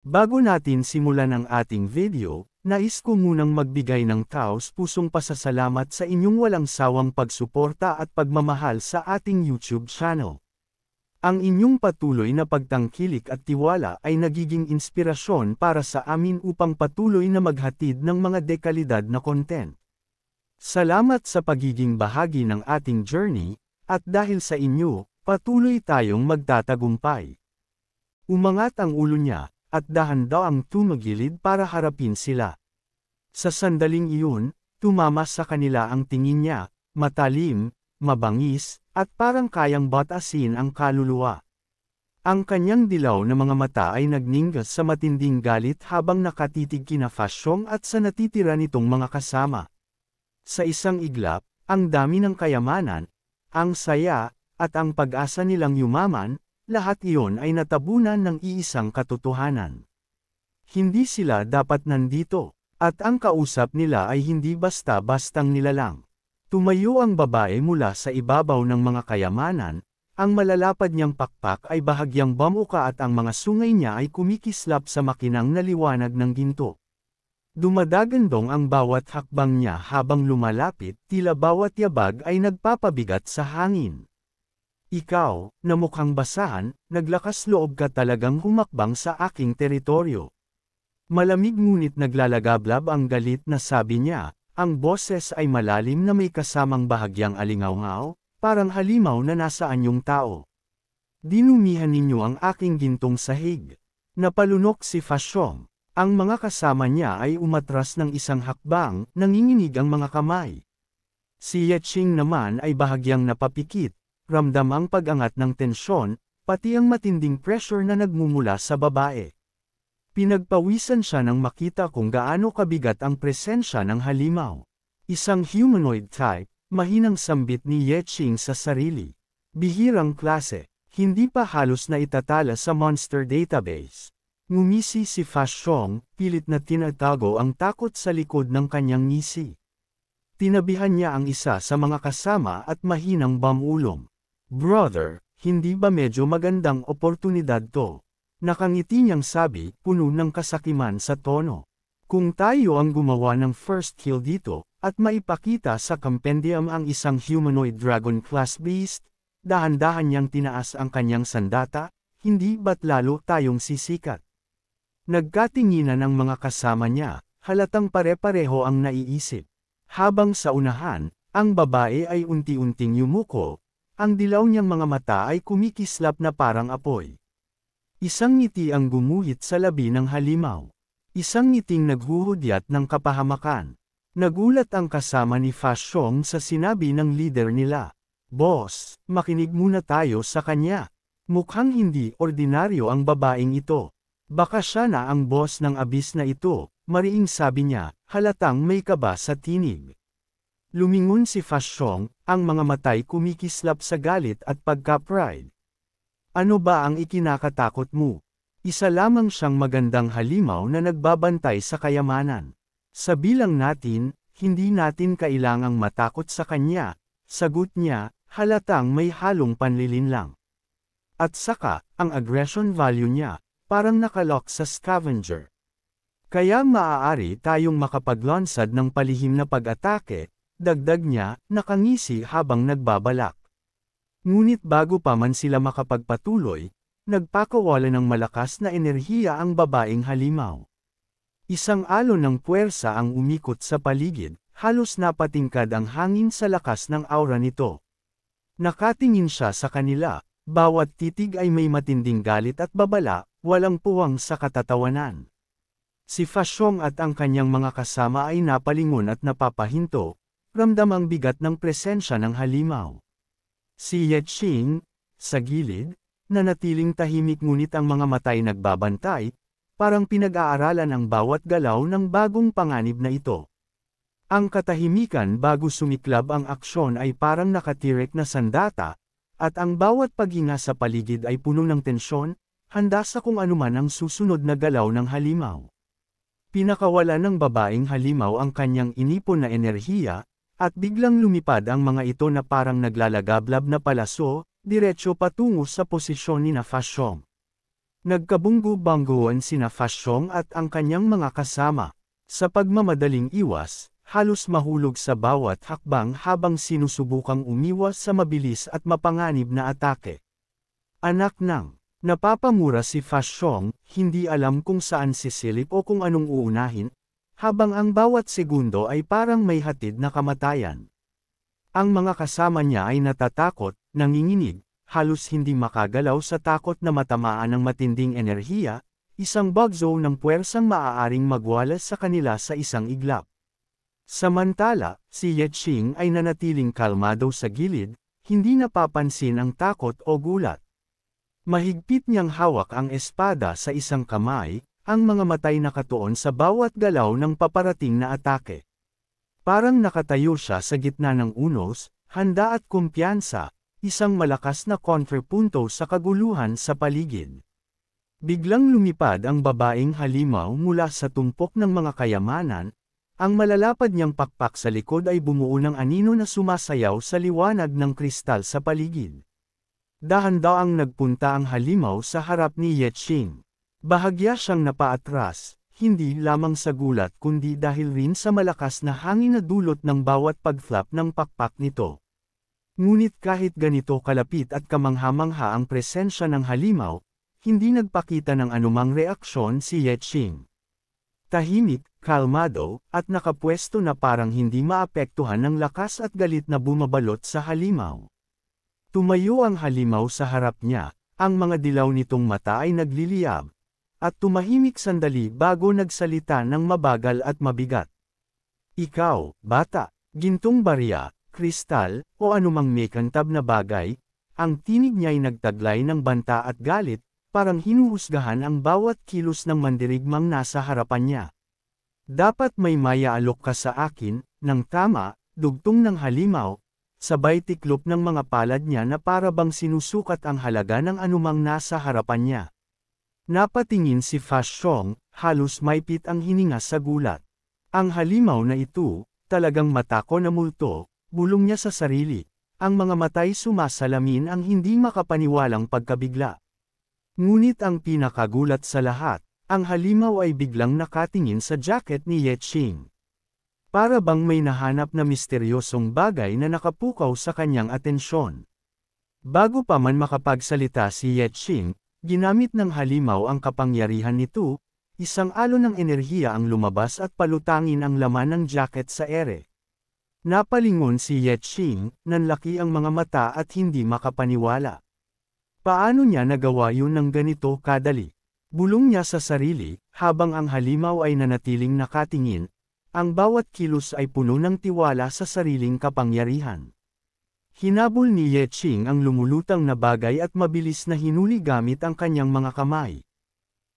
Bago natin simulan ang ating video, nais ko munang magbigay ng taos-pusong pasasalamat sa inyong walang sawang pagsuporta at pagmamahal sa ating YouTube channel. Ang inyong patuloy na pagtangkilik at tiwala ay nagiging inspirasyon para sa amin upang patuloy na maghatid ng mga dekalidad na content. Salamat sa pagiging bahagi ng ating journey, at dahil sa inyo, patuloy tayong magtatagumpay. Umangat ang ulo niya, at dahan-dahang tumagilid para harapin sila. Sa sandaling iyon, tumama sa kanila ang tingin niya, matalim, mabangis, at parang kayang batasin ang kaluluwa. Ang kanyang dilaw na mga mata ay nagninggas sa matinding galit habang nakatitig kina Fashong at sa natitira nitong mga kasama. Sa isang iglap, ang dami ng kayamanan, ang saya, at ang pag-asa nilang yumaman, lahat iyon ay natabunan ng iisang katotohanan. Hindi sila dapat nandito, at ang kausap nila ay hindi basta-bastang nilalang. Tumayo ang babae mula sa ibabaw ng mga kayamanan, ang malalapad niyang pakpak ay bahagyang bamuka at ang mga sungay niya ay kumikislap sa makinang na liwanag ng ginto. Dumadagandong ang bawat hakbang niya habang lumalapit, tila bawat yabag ay nagpapabigat sa hangin. Ikaw, na mukhang basahan, naglakas loob ka talagang humakbang sa aking teritoryo. Malamig ngunit naglalagablab ang galit na sabi niya, ang boses ay malalim na may kasamang bahagyang alingaw-ngaw, parang halimaw na nasa anyong tao. Dinumihan ninyo ang aking gintong sahig. Napalunok si Fashong. Ang mga kasama niya ay umatras ng isang hakbang, nanginginig ang mga kamay. Si Yeching naman ay bahagyang napapikit. Ramdam ang pag-angat ng tensyon, pati ang matinding pressure na nagmumula sa babae. Pinagpawisan siya nang makita kung gaano kabigat ang presensya ng halimaw. Isang humanoid type, mahinang sambit ni Yeching sa sarili. Bihirang klase, hindi pa halos na itatala sa monster database. Ngumisi si Fashong, pilit na tinatago ang takot sa likod ng kanyang ngisi. Tinabihan niya ang isa sa mga kasama at mahinang bamulong. Brother, hindi ba medyo magandang oportunidad to? Nakangiti niyang sabi, puno ng kasakiman sa tono. Kung tayo ang gumawa ng first kill dito, at maipakita sa compendium ang isang humanoid dragon class beast, dahan-dahan niyang tinaas ang kanyang sandata, hindi ba't lalo tayong sisikat? Nagkatinginan ang mga kasama niya, halatang pare-pareho ang naiisip. Habang sa unahan, ang babae ay unti-unting yumuko, ang dilaw niyang mga mata ay kumikislap na parang apoy. Isang ngiti ang gumuhit sa labi ng halimaw. Isang ngiting naghuhudyat ng kapahamakan. Nagulat ang kasama ni Fashong sa sinabi ng leader nila. Boss, makinig muna tayo sa kanya. Mukhang hindi ordinaryo ang babaeng ito. Baka siya na ang boss ng abis na ito, mariing sabi niya, halatang may kaba sa tinig. Lumingon si Fashong, ang mga matay kumikislap sa galit at pagka-pride. Ano ba ang ikinakatakot mo? Isa lamang siyang magandang halimaw na nagbabantay sa kayamanan. Sa bilang natin, hindi natin kailangang matakot sa kanya, sagot niya, halatang may halong panlilinlang. At saka, ang aggression value niya, parang nakalock sa scavenger. Kaya maaari tayong makapaglansad ng palihim na pag-atake, dagdag niya, nakangisi habang nagbabalak. Ngunit bago pa man sila makapagpatuloy, nagpakawala ng malakas na enerhiya ang babaeng halimaw. Isang alon ng puwersa ang umikot sa paligid, halos napatingkad ang hangin sa lakas ng aura nito. Nakatingin siya sa kanila, bawat titig ay may matinding galit at babala, walang puwang sa katatawanan. Si Fashong at ang kanyang mga kasama ay napalingon at napapahinto, ramdam ang bigat ng presensya ng halimaw. Si Yeching, sa gilid, nanatiling tahimik ngunit ang mga matay nagbabantay, parang pinag-aaralan ang bawat galaw ng bagong panganib na ito. Ang katahimikan bago sumiklab ang aksyon ay parang nakatirek na sandata, at ang bawat paghinga sa paligid ay puno ng tensyon, handa sa kung anuman ang susunod na galaw ng halimaw. Pinakawala ng babaeng halimaw ang kanyang inipon na enerhiya, at biglang lumipad ang mga ito na parang naglalagablab na palaso, diretsyo patungo sa posisyon ni Fashong. Nagkabunggo-bangguan sina Fashong at ang kanyang mga kasama. Sa pagmamadaling iwas, halos mahulog sa bawat hakbang habang sinusubukang umiwas sa mabilis at mapanganib na atake. Anak ng, napapamura si Fashong, hindi alam kung saan sisilip o kung anong uunahin, habang ang bawat segundo ay parang may hatid na kamatayan. Ang mga kasama niya ay natatakot, nanginginig, halos hindi makagalaw sa takot na matamaan ng matinding enerhiya, isang bagzo ng puwersang maaaring magwalas sa kanila sa isang iglap. Samantala, si Ye Qing ay nanatiling kalmado sa gilid, hindi napapansin ang takot o gulat. Mahigpit niyang hawak ang espada sa isang kamay, ang mga matay nakatuon sa bawat galaw ng paparating na atake. Parang nakatayo siya sa gitna ng unos, handa at kumpiyansa, isang malakas na kontrapunto sa kaguluhan sa paligid. Biglang lumipad ang babaeng halimaw mula sa tumpok ng mga kayamanan, ang malalapad niyang pakpak sa likod ay bumuo ng anino na sumasayaw sa liwanag ng kristal sa paligid. Dahan-daang nagpunta ang halimaw sa harap ni Ye Qing. Bahagya siyang napaatras, hindi lamang sa gulat kundi dahil rin sa malakas na hangin na dulot ng bawat pagflap ng pakpak nito. Ngunit kahit ganito kalapit at kamangha-mangha ang presensya ng halimaw, hindi nagpakita ng anumang reaksyon si Ye Qing. Tahimik, kalmado, at nakapwesto na parang hindi maapektuhan ng lakas at galit na bumabalot sa halimaw. Tumayo ang halimaw sa harap niya, ang mga dilaw nitong mata ay nagliliyab, at tumahimik sandali bago nagsalita ng mabagal at mabigat. Ikaw, bata, gintong barya, kristal, o anumang mekantab na bagay, ang tinig niya'y nagtaglay ng banta at galit, parang hinuhusgahan ang bawat kilos ng mandirigmang nasa harapan niya. Dapat may maiaalok ka sa akin, ng tama, dugtong ng halimaw, sabay tiklop ng mga palad niya na para bang sinusukat ang halaga ng anumang nasa harapan niya. Napatingin si Fashong, halos maipit ang hininga sa gulat. Ang halimaw na ito, talagang matako na multo, bulong niya sa sarili. Ang mga matay sumasalamin ang hindi makapaniwalang pagkabigla. Ngunit ang pinakagulat sa lahat, ang halimaw ay biglang nakatingin sa jacket ni Ye Qing. Para bang may nahanap na misteryosong bagay na nakapukaw sa kanyang atensyon. Bago pa man makapagsalita si Ye Qing, ginamit ng halimaw ang kapangyarihan nito, isang alon ng enerhiya ang lumabas at palutangin ang laman ng jacket sa ere. Napalingon si Ye Qing, nanlaki ang mga mata at hindi makapaniwala. Paano niya nagawa yun ng ganito kadali? Bulong niya sa sarili, habang ang halimaw ay nanatiling nakatingin, ang bawat kilos ay puno ng tiwala sa sariling kapangyarihan. Hinabol ni Ye Qing ang lumulutang na bagay at mabilis na hinuli gamit ang kanyang mga kamay.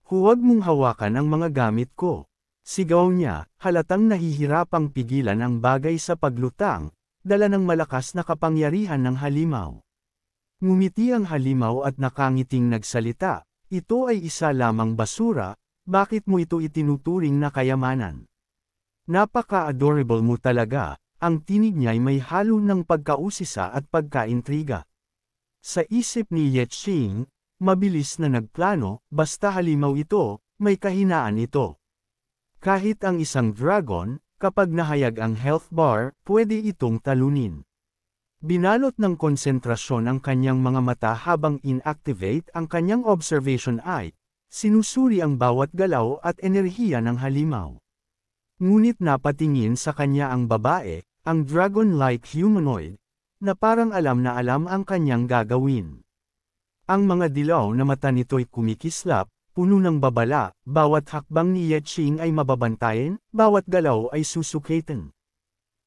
Huwag mong hawakan ang mga gamit ko. Sigaw niya, halatang nahihirapang pigilan ang bagay sa paglutang, dala ng malakas na kapangyarihan ng halimaw. Ngumiti ang halimaw at nakangiting nagsalita, ito ay isa lamang basura, bakit mo ito itinuturing na kayamanan? Napaka-adorable mo talaga, ang tinig niya ay may halo ng pagkausisa at pagkaintriga. Sa isip ni Ye Qing, mabilis na nagplano, basta halimaw ito, may kahinaan ito. Kahit ang isang dragon, kapag nahayag ang health bar, pwede itong talunin. Binalot ng konsentrasyon ang kanyang mga mata habang inactivate ang kanyang observation eye, sinusuri ang bawat galaw at enerhiya ng halimaw. Ngunit napatingin sa kanya ang babae, ang dragon-like humanoid, na parang alam na alam ang kanyang gagawin. Ang mga dilaw na mata nito'y kumikislap, puno ng babala, bawat hakbang ni Ye Qing ay mababantayan, bawat galaw ay susukatin.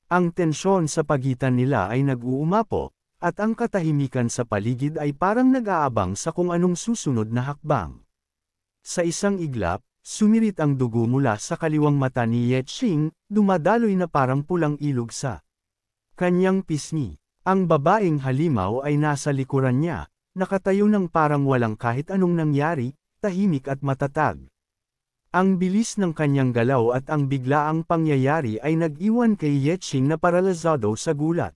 Ang tensyon sa pagitan nila ay nag-uumapo, at ang katahimikan sa paligid ay parang nag-aabang sa kung anong susunod na hakbang. Sa isang iglap, sumirit ang dugo mula sa kaliwang mata ni Ye Qing, dumadaloy na parang pulang ilog sa kanyang pisngi. Ang babaeng halimaw ay nasa likuran niya, nakatayo ng parang walang kahit anong nangyari, tahimik at matatag. Ang bilis ng kanyang galaw at ang biglaang pangyayari ay nag-iwan kay Ye Qing na paralisado sa gulat.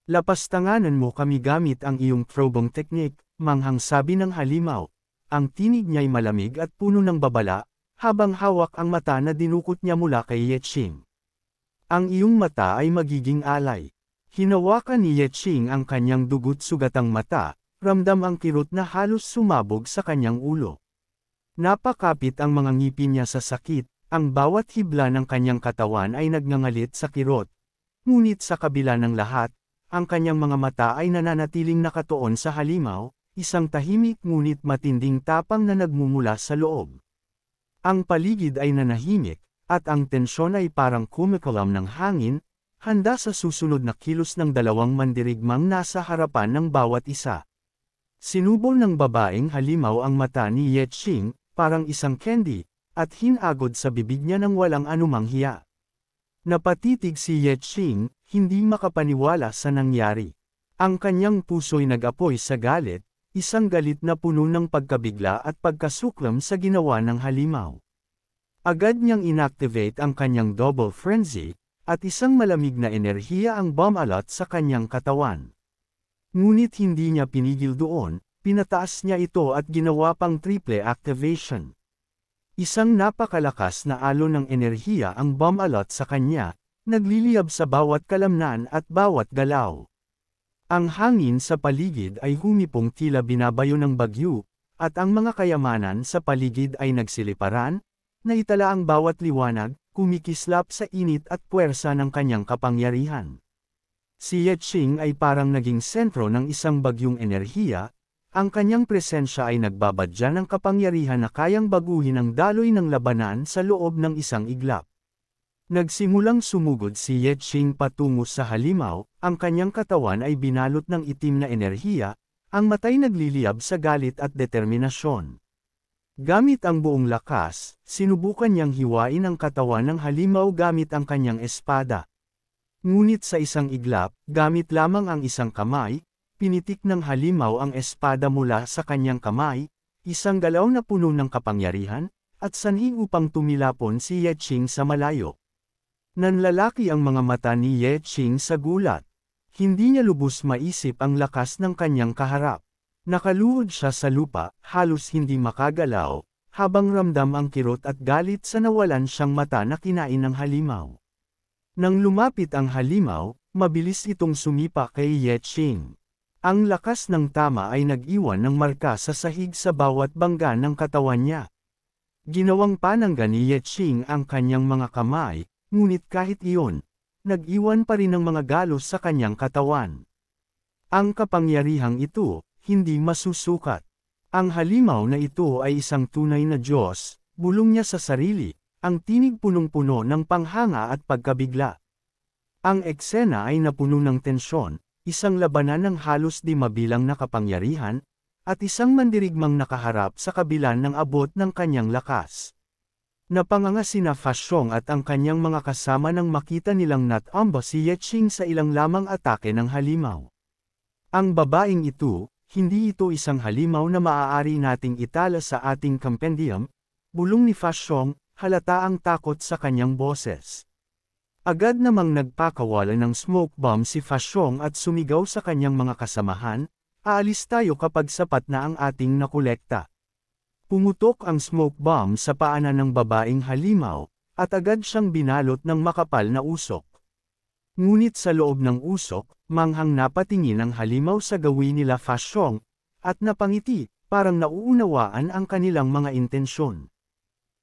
Lapastanganan mo kami gamit ang iyong probong teknik, manghang sabi ng halimaw. ang tinig niya'y malamig at puno ng babala, habang hawak ang mata na dinukot niya mula kay Yetching. Ang iyong mata ay magiging alay. Hinawakan ni Yetching ang kanyang dugot-sugatang mata, ramdam ang kirot na halos sumabog sa kanyang ulo. Napakapit ang mga ngipin niya sa sakit, ang bawat hibla ng kanyang katawan ay nagngangalit sa kirot. Ngunit sa kabila ng lahat, ang kanyang mga mata ay nananatiling nakatuon sa halimaw, isang tahimik ngunit matinding tapang na nagmumula sa loob. Ang paligid ay nanahimik, at ang tensyon ay parang kumikalam ng hangin, handa sa susunod na kilos ng dalawang mandirigmang nasa harapan ng bawat isa. Sinubol ng babaeng halimaw ang mata ni Yetching, parang isang candy, at hinagod sa bibig niya ng walang anumang hiya. Napatitig si Yetching, hindi makapaniwala sa nangyari. Ang kanyang puso'y nag-apoy sa galit, isang galit na puno ng pagkabigla at pagkasuklam sa ginawa ng halimaw. Agad niyang inactivate ang kanyang double frenzy, at isang malamig na enerhiya ang bumalot sa kanyang katawan. Ngunit hindi niya pinigil doon, pinataas niya ito at ginawa pang triple activation. Isang napakalakas na alon ng enerhiya ang bumalot sa kanya, nagliliyab sa bawat kalamnan at bawat galaw. Ang hangin sa paligid ay humipong tila binabayo ng bagyo, at ang mga kayamanan sa paligid ay nagsiliparan, naitala ang bawat liwanag, kumikislap sa init at puwersa ng kanyang kapangyarihan. Si Yetching ay parang naging sentro ng isang bagyong enerhiya, ang kanyang presensya ay nagbabadya ng kapangyarihan na kayang baguhin ang daloy ng labanan sa loob ng isang iglap. Nagsimulang sumugod si Yetching patungo sa halimaw, ang kanyang katawan ay binalot ng itim na enerhiya, ang mata'y nagliliyab sa galit at determinasyon. Gamit ang buong lakas, sinubukan niyang hiwain ang katawan ng halimaw gamit ang kanyang espada. Ngunit sa isang iglap, gamit lamang ang isang kamay, pinitik ng halimaw ang espada mula sa kanyang kamay, isang galaw na puno ng kapangyarihan, at sanhi upang tumilapon si Yetching sa malayo. Nanlalaki ang mga mata ni Yetching sa gulat. Hindi niya lubos maisip ang lakas ng kanyang kaharap. Nakaluhod siya sa lupa, halos hindi makagalaw, habang ramdam ang kirot at galit sa nawalan siyang mata na kinain ng halimaw. Nang lumapit ang halimaw, mabilis itong sumipa kay Yetching. Ang lakas ng tama ay nag-iwan ng marka sa sahig sa bawat bangga ng katawan niya. Ginawang panangga ni Yetching ang kanyang mga kamay, ngunit kahit iyon, nag-iwan pa rin ng mga galos sa kanyang katawan. Ang kapangyarihang ito, hindi masusukat. Ang halimaw na ito ay isang tunay na Diyos, bulong niya sa sarili, ang tinig punong-puno ng panghanga at pagkabigla. Ang eksena ay napuno ng tensyon, isang labanan ng halos di mabilang na kapangyarihan, at isang mandirigmang nakaharap sa kabilan ng abot ng kanyang lakas. Napanganga sina Fa Xiong at ang kanyang mga kasama nang makita nilang natumba si Yetching sa ilang lamang atake ng halimaw. Ang babaeng ito, hindi ito isang halimaw na maaari nating itala sa ating compendium, bulong ni Fa Xiong, halata ang takot sa kanyang boses. Agad namang nagpakawala ng smoke bomb si Fa Xiong at sumigaw sa kanyang mga kasamahan, aalis tayo kapag sapat na ang ating nakolekta. Pumutok ang smoke bomb sa paanan ng babaeng halimaw, at agad siyang binalot ng makapal na usok. Ngunit sa loob ng usok, manghang napatingin ang halimaw sa gawin nila Fa Xiong, at napangiti, parang nauunawaan ang kanilang mga intensyon.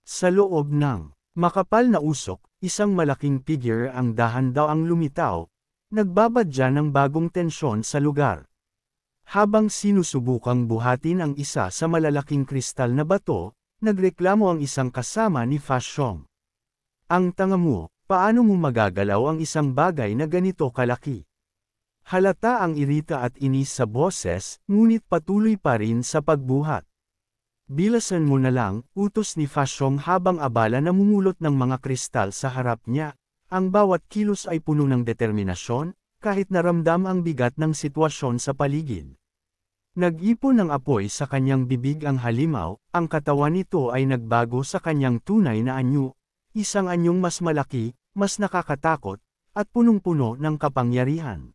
Sa loob ng makapal na usok, isang malaking figure ang dahan-daang lumitaw, nagbabadya ng bagong tensyon sa lugar. Habang sinusubukang buhatin ang isa sa malalaking kristal na bato, nagreklamo ang isang kasama ni Fa Xiong. Ang tanga mo, paano mo magagalaw ang isang bagay na ganito kalaki? Halata ang irita at inis sa boses, ngunit patuloy pa rin sa pagbuhat. Bilasan mo na lang, utos ni Fa Xiong habang abala namumulot ng mga kristal sa harap niya. Ang bawat kilos ay puno ng determinasyon, kahit naramdam ang bigat ng sitwasyon sa paligid. Nag-ipon ng apoy sa kanyang bibig ang halimaw, ang katawan nito ay nagbago sa kanyang tunay na anyo, isang anyong mas malaki, mas nakakatakot, at punong-puno ng kapangyarihan.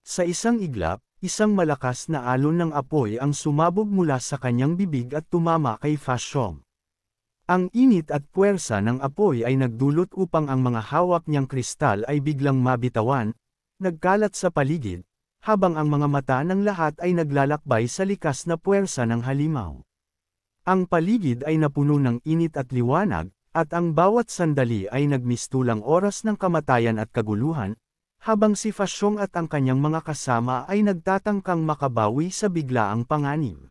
Sa isang iglap, isang malakas na alon ng apoy ang sumabog mula sa kanyang bibig at tumama kay Fashong. Ang init at puwersa ng apoy ay nagdulot upang ang mga hawak niyang kristal ay biglang mabitawan, nagkalat sa paligid, habang ang mga mata ng lahat ay naglalakbay sa likas na puwersa ng halimaw. Ang paligid ay napuno ng init at liwanag, at ang bawat sandali ay nagmistulang oras ng kamatayan at kaguluhan, habang si Fashong at ang kanyang mga kasama ay nagtatangkang makabawi sa biglaang panganib.